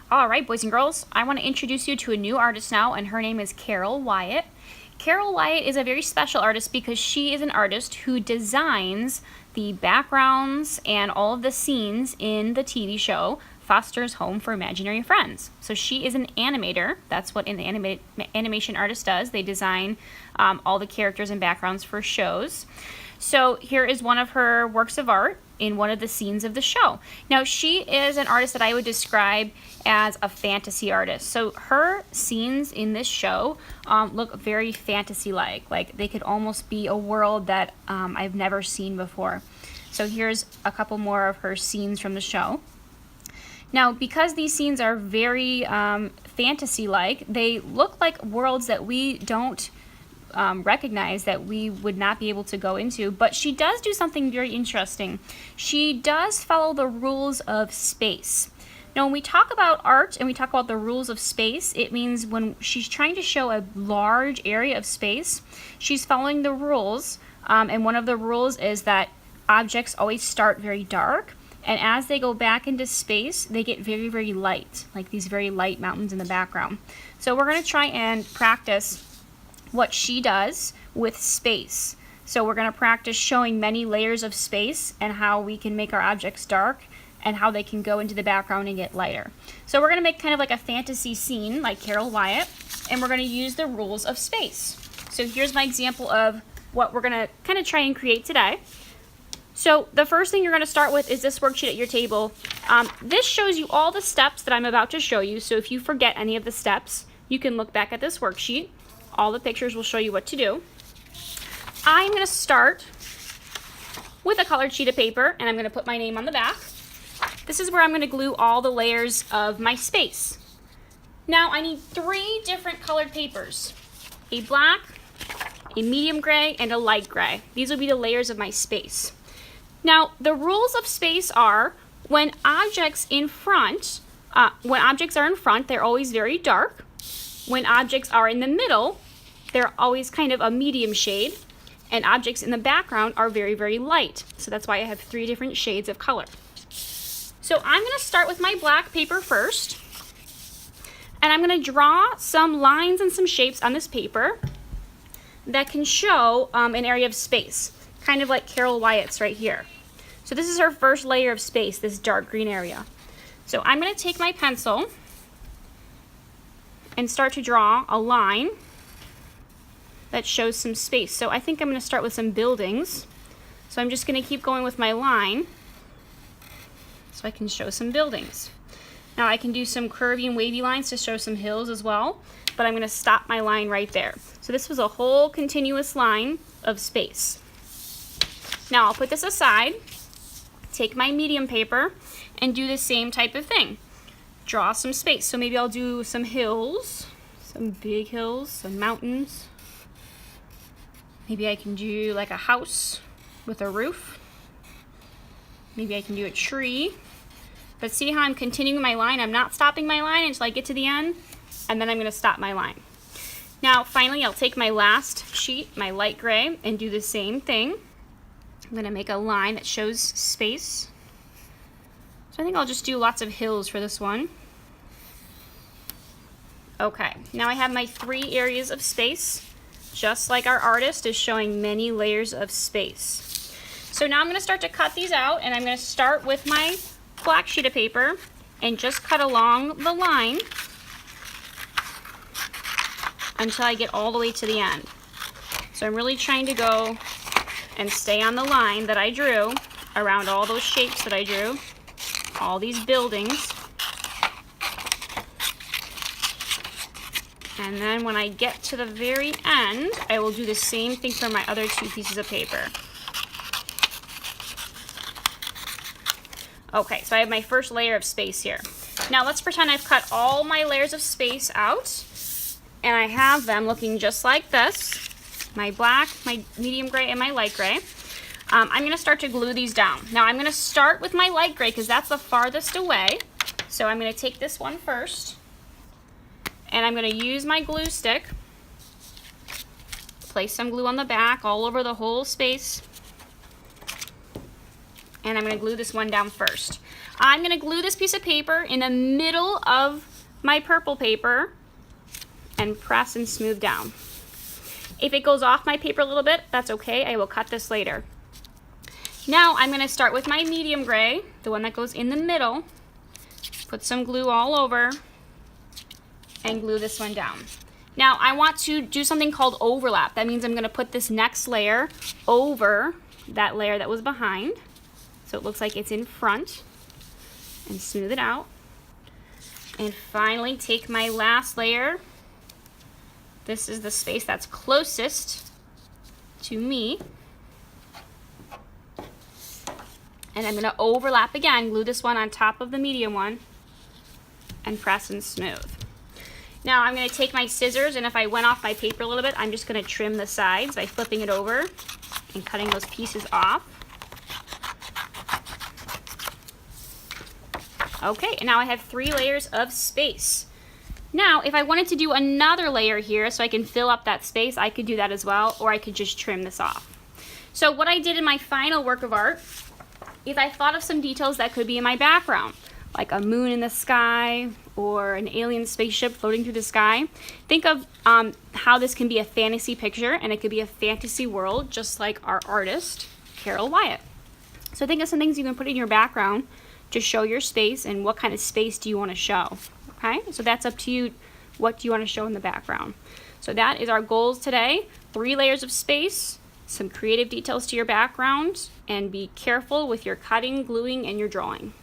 All right, boys and girls, I want to introduce you to a new artist now, and her name is Carol Wyatt. Carol Wyatt is a very special artist because she is an artist who designs the backgrounds and all of the scenes in the TV show Foster's Home for Imaginary Friends. So she is an animator. That's what an animation artist does. They design all the characters and backgrounds for shows. So here is one of her works of art in one of the scenes of the show. Now, she is an artist that I would describe as a fantasy artist. So her scenes in this show look very fantasy-like. Like they could almost be a world that I've never seen before. So here's a couple more of her scenes from the show. Now, because these scenes are very fantasy-like, they look like worlds that we don't recognize, that we would not be able to go into, but she does do something very interesting. She does follow the rules of space. Now, when we talk about art and we talk about the rules of space, it means when she's trying to show a large area of space, she's following the rules, and one of the rules is that objects always start very dark, and as they go back into space, they get very, very light, like these very light mountains in the background. So we're going to try and practice what she does with space. So we're going to practice showing many layers of space and how we can make our objects dark and how they can go into the background and get lighter. So we're going to make kind of like a fantasy scene like Carol Wyatt, and we're going to use the rules of space. So here's my example of what we're going to kind of try and create today. So the first thing you're going to start with is this worksheet at your table. This shows you all the steps that I'm about to show you, so if you forget any of the steps, you can look back at this worksheet. All the pictures will show you what to do. I'm going to start with a colored sheet of paper, and I'm going to put my name on the back. This is where I'm going to glue all the layers of my space. Now I need 3 different colored papers: a black, a medium gray, and a light gray. These will be the layers of my space. Now, the rules of space are when objects are in front, they're always very dark. When objects are in the middle, they're always kind of a medium shade, and objects in the background are very, very light. So that's why I have 3 different shades of color. So I'm going to start with my black paper first, and I'm going to draw some lines and some shapes on this paper that can show an area of space, kind of like Carol Wyatt's right here. So this is her first layer of space, this dark green area. So I'm going to take my pencil and start to draw a line that shows some space. So I think I'm going to start with some buildings. So I'm just going to keep going with my line so I can show some buildings. Now I can do some curvy and wavy lines to show some hills as well, but I'm going to stop my line right there. So this was a whole continuous line of space. Now I'll put this aside, take my medium paper, and do the same type of thing. Draw some space. So maybe I'll do some hills, some big hills, some mountains. Maybe I can do like a house with a roof. Maybe I can do a tree. But see how I'm continuing my line? I'm not stopping my line until I get to the end, and then I'm going to stop my line. Now finally, I'll take my last sheet, my light gray, and do the same thing. I'm going to make a line that shows space. So I think I'll just do lots of hills for this one. Okay, now I have my 3 areas of space, just like our artist is showing many layers of space. So now I'm going to start to cut these out, and I'm going to start with my black sheet of paper and just cut along the line until I get all the way to the end. So I'm really trying to go and stay on the line that I drew around all those shapes that I drew, all these buildings. And then when I get to the very end, I will do the same thing for my other 2 pieces of paper. Okay, so I have my first layer of space here. Now let's pretend I've cut all my layers of space out, and I have them looking just like this. My black, my medium gray, and my light gray. I'm going to start to glue these down. Now I'm going to start with my light gray because that's the farthest away. So I'm going to take this one first, and I'm going to use my glue stick, place some glue on the back all over the whole space, and I'm going to glue this one down first. I'm going to glue this piece of paper in the middle of my purple paper and press and smooth down. If it goes off my paper a little bit, that's okay. I will cut this later. Now I'm going to start with my medium gray, the one that goes in the middle. Put some glue all over and glue this one down. Now I want to do something called overlap. That means I'm going to put this next layer over that layer that was behind, so it looks like it's in front, and smooth it out. And finally take my last layer. This is the space that's closest to me. And I'm going to overlap again, glue this one on top of the medium one, and press and smooth. Now I'm going to take my scissors, and if I went off my paper a little bit, I'm just going to trim the sides by flipping it over and cutting those pieces off. Okay, and now I have 3 layers of space. Now, if I wanted to do another layer here so I can fill up that space, I could do that as well, or I could just trim this off. So what I did in my final work of art is I thought of some details that could be in my background, like a moon in the sky or an alien spaceship floating through the sky. Think of how this can be a fantasy picture, and it could be a fantasy world, just like our artist, Carol Wyatt. So think of some things you can put in your background to show your space, and what kind of space do you want to show. Okay, so that's up to you. What do you want to show in the background? So that is our goals today. 3 layers of space, some creative details to your background, and be careful with your cutting, gluing, and your drawing.